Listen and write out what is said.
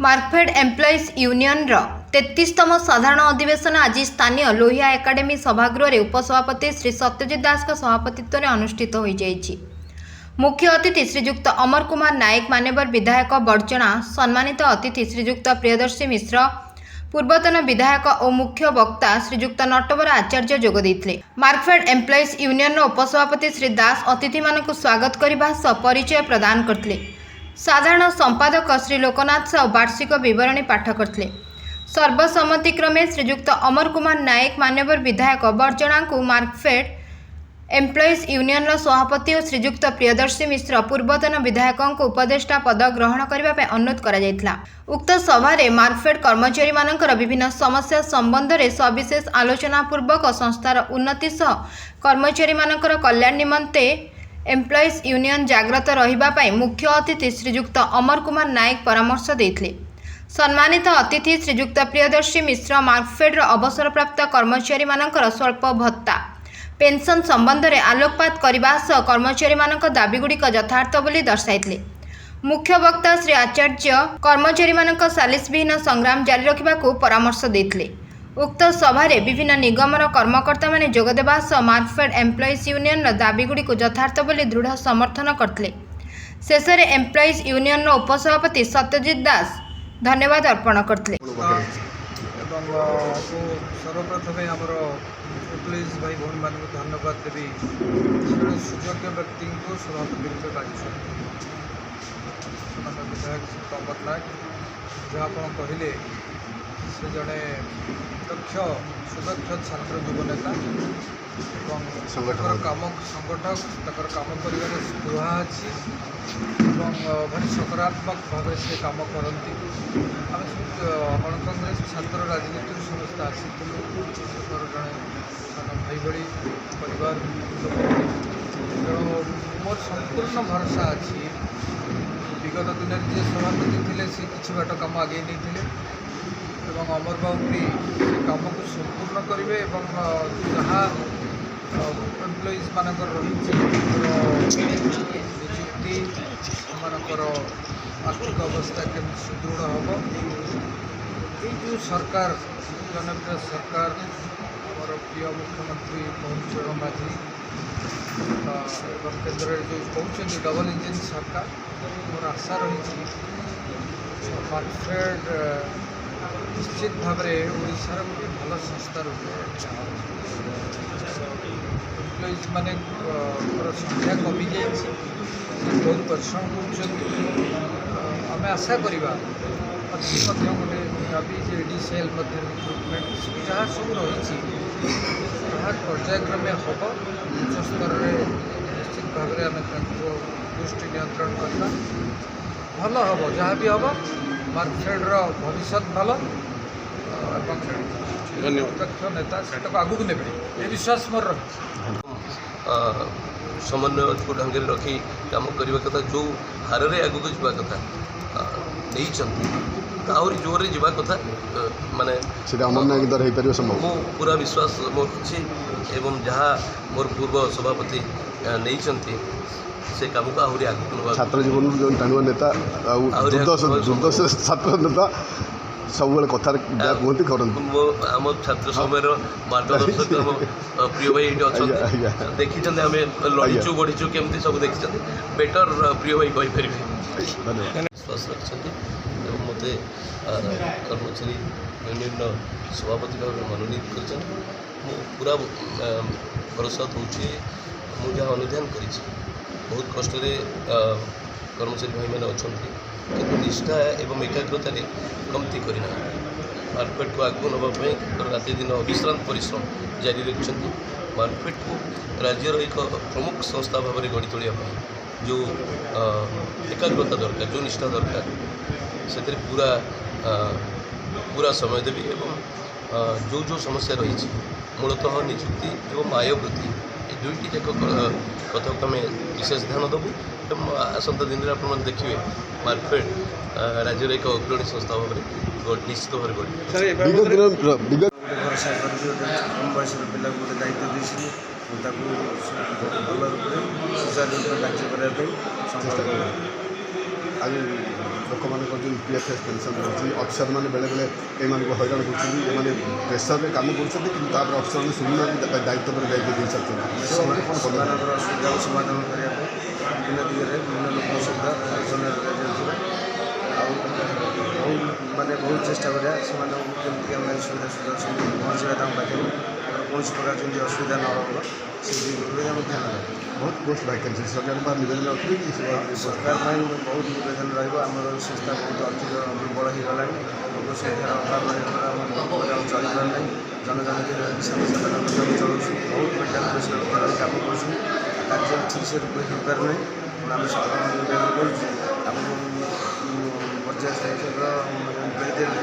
Markfed employees union 33तम साधारण अधिवेशन आज स्थानीय लोहिया एकाडेमी सभागृह उपसभापति श्री सत्यजित दास सभापतित्व में अनुष्ठित हो जाइछि। मुख्य अतिथि श्रीजुक्त अमर कुमार नायक मान्यवर विधायक बर्चणा, सम्मानित अतिथि श्रीजुक्त प्रियदर्शी मिश्र, पूर्वतन विधायक और मुख्य वक्ता श्रीजुक्त नटवर आचार्य जोग देइथिले। मार्कफेड एम्प्लॉइज यूनियन उपसभापति श्री दास अतिथि मानक स्वागत करने सह परिचय प्रदान करथिले। साधारण संपादक श्री लोकनाथ साहू वार्षिक विवरणी पाठ करथिले। सर्वसम्मतिक्रमे श्रीजुक्त अमर कुमार नायक मान्यवर विधायक बर्चणा को मार्कफेड एम्प्लॉइज यूनियन सभापति और श्रीजुक्त प्रियदर्शी मिश्र पूर्वतन विधायक उपदेष्टा पद ग्रहण करने अनुरोध करा। उक्त सभारे मार्कफेड कर्मचारी मानकर विभिन्न समस्या संबंध में सविशेष आलोचना पूर्वक संस्थार उन्नति सह कर्मचारी मानकर कल्याण निमंते एम्प्लॉइज यूनियन जाग्रत रहिबा मुख्य अतिथि श्रीजुक्त अमर कुमार नायक परामर्श देइथिले। सम्मानित अतिथि श्रीजुक्त प्रियदर्शी मिश्र मार्कफेड अवसरप्राप्त कर्मचारी मानकर स्वल्प भत्ता पेंशन संबंध में आलोकपात करने सह कर्मचारी मानक दाबीगुड़िक यथार्थ बोली दर्शाइथिले। मुख्य वक्ता श्री आचार्य कर्मचारी मानक सालिसविहीन संग्राम जारी रखा परामर्श देइथिले। उक्त सभारे विभिन्न निगमर कर्मकर्ता माने जोगदेवा सह मार्कफेड एम्प्लॉइज यूनियन दाबीगुड़ी को यथार्थ बोली दृढ़ समर्थन करथिले। शेष में एम्प्लॉइज यूनियन उपसभापति सत्यजित दास धन्यवाद अर्पण करथिले। सर्वप्रथम आमर एम्प्लॉइज भाई भौणी मान धन्यवाद देवी जड़े सुयोग्य व्यक्ति को सभापति रूपे बाछी विधायक अमर नायक जहाँ आप कहले से जड़े दक्ष सुदक्ष छात्र युव नेता काम संगठक काम कर स्पृहा अच्छी भारी सकारात्मक भाव से काम करती। आम सब कांग्रेस छात्र राजनीति समस्त आसी जड़े भाई भाई परिवार तेणु मोर संपूर्ण भरोसा अच्छी विगत दिन में जी सभापति थे सी कि बाट कम आगे नहीं अमर बाबू भी से कम को संपूर्ण करेंगे जहाँ एम्प्लॉइज मानकर रही निजुक्ति मानकर आर्थिक अवस्था केमती सुदृढ़ हम ये जो सरकार जनप्रिय सरकार आमर प्रिय मुख्यमंत्री मोहन चरण माझी केन्द्र जो कहते डबल इंजिन सरकार मोर आशा रही मार्कफेड निश्चित भाव में ओडिशार गोटे भल संस्था रूपे एम्प्लॉइज माने संख्या कमी जाइए बहुत परिश्रम करें आशा करवा गोटे भावी एडीसीएल रिक्रुटमेंट जहाँ सब रही पर्यायक्रमे हम उच्च स्तर में निश्चित भाव में आम गोष्ठी नियंत्रण करवा भल हम जहाँ भी हम मार्कफेड भविष्य भल दक्ष नेता से आगू ने विश्वास मोर समन्वय को ढंग रखी कम करने कथा जो हार में आगू जावा कथा नहीं आहरी जोर जावा कथा माने मु पूरा विश्वास मोर अच्छी एवं जहाँ मोर पूर्व सभापति नहीं से कम को आहरी आगे छात्र जीवन जो टाणुआ नेता छात्र नेता सब कथा कहते करते आम छात्र समय मार्गदर्शक प्रिय भाई ये अच्छा देखी आम लड़ीचु गढ़ीचु केमती सब देखी बेटर प्रिय भाई कहीपर विश्वास रखते मत कर्मचारी यूनियन सभापति भाव मनोनीत कर पूरा भरोसा दूसरी मुझे अनुधान कर बहुत कष्ट कर्मचारी भाई मैंने अच्छा कि निष्ठा एवं एकाग्रतार कमती करना मार्कफेड को आगू नापी राति दिन अविश्रांत परिश्रम जारी रखिंट मार्कफेड को राज्यर एक प्रमुख संस्था भाव में गढ़ी तोड़ा जो एकाग्रता दरकार जो निष्ठा दरकार से पूरा पूरा समय देवी एवं जो जो समस्या रही मूलतः निजुक्ति एवं आय वृद्धि ये दुईटी जाक कथा को आम विशेष ध्यान देवु एवं आसंता दिन में आप देखिए मार्कफेड राज्यर एक अग्रणी संस्था भाव निश्चित भाव गढ़ी भरोसा कम बयस पिला गोटे दायित्व देती भल रूप सुचारू रूप कार्य करने संकल्प ଲୋକମାନଙ୍କର ଯେଉଁ EPFS ପେନ୍ସନ୍ ରହୁଛି ଅଫିସରମାନେ ବେଳେବେଳେ ଏମାନଙ୍କୁ ହଇରାଣ କରୁଛନ୍ତି, ଏମାନେ ପ୍ରେସରରେ କାମ କରୁଛନ୍ତି କିନ୍ତୁ ତାପରେ ଅଫିସରମାନେ ଶୁଣୁନାହାନ୍ତି, ଦାୟିତ୍ୱ ପରେ ଦାୟିତ୍ୱ ଦେଇସାରିଛନ୍ତି। ସେମାନେ କ'ଣ କରୁଛନ୍ତି? ସେମାନଙ୍କର ଅସୁବିଧାକୁ ସମାଧାନ କରିବା ପାଇଁ ବିଭିନ୍ନ ଦିଗରେ ବିଭିନ୍ନ ଲୋକଙ୍କ ସୁବିଧା ଯୋଜନା ଦିଆଯାଉଥିଲା। ଆଉ ବହୁତ ଚେଷ୍ଟା କରିବା ସେମାନଙ୍କୁ କେମିତି ଆମେ ସୁବିଧା ସୁଯୋଗ ପହଞ୍ଚିବା ତାଙ୍କ ପାଖରେ, କୌଣସି ପ୍ରକାର ଯେମିତି ଅସୁବିଧା ନ ହେବ ସେ ଦିଗରେ ଆମେ ଧ୍ୟାନ ଦେବା। ବହୁତ ପୋଷ୍ଟ ଭ୍ୟାକେନ୍ସି ସରକାରଙ୍କ ପାଖରେ ନିବେଦନ ରଖିବେ କି? ସରକାର ପାଇଁ ବହୁତ ନିବେଦନ ରହିବ। ଆମର ସଂସ୍ଥା ବହୁତ ଆର୍ଥିକ ଦୁର୍ବଳ ହୋଇଗଲାଣି, ଲୋକ ସଂଖ୍ୟାର ଅଭାବ ରହିବାର ଆଉ ଚଳିବାର ନାହିଁ। ଜନଜନଗୀର ସାଧାରଣ ଆମେ ଚଳାଉଛୁ, ବହୁତ ମେଣ୍ଟାଲ ପ୍ରେସର କାମ କରୁଛୁ, କାର୍ଯ୍ୟ ଠିକ୍ ସେ ରୂପେ ହୋଇପାରୁନାହିଁ। ଆମେ ସରକାରଙ୍କୁ ନିବେଦନ କରୁଛୁ ଆମକୁ ପର୍ଯ୍ୟାୟ ଦେଲେ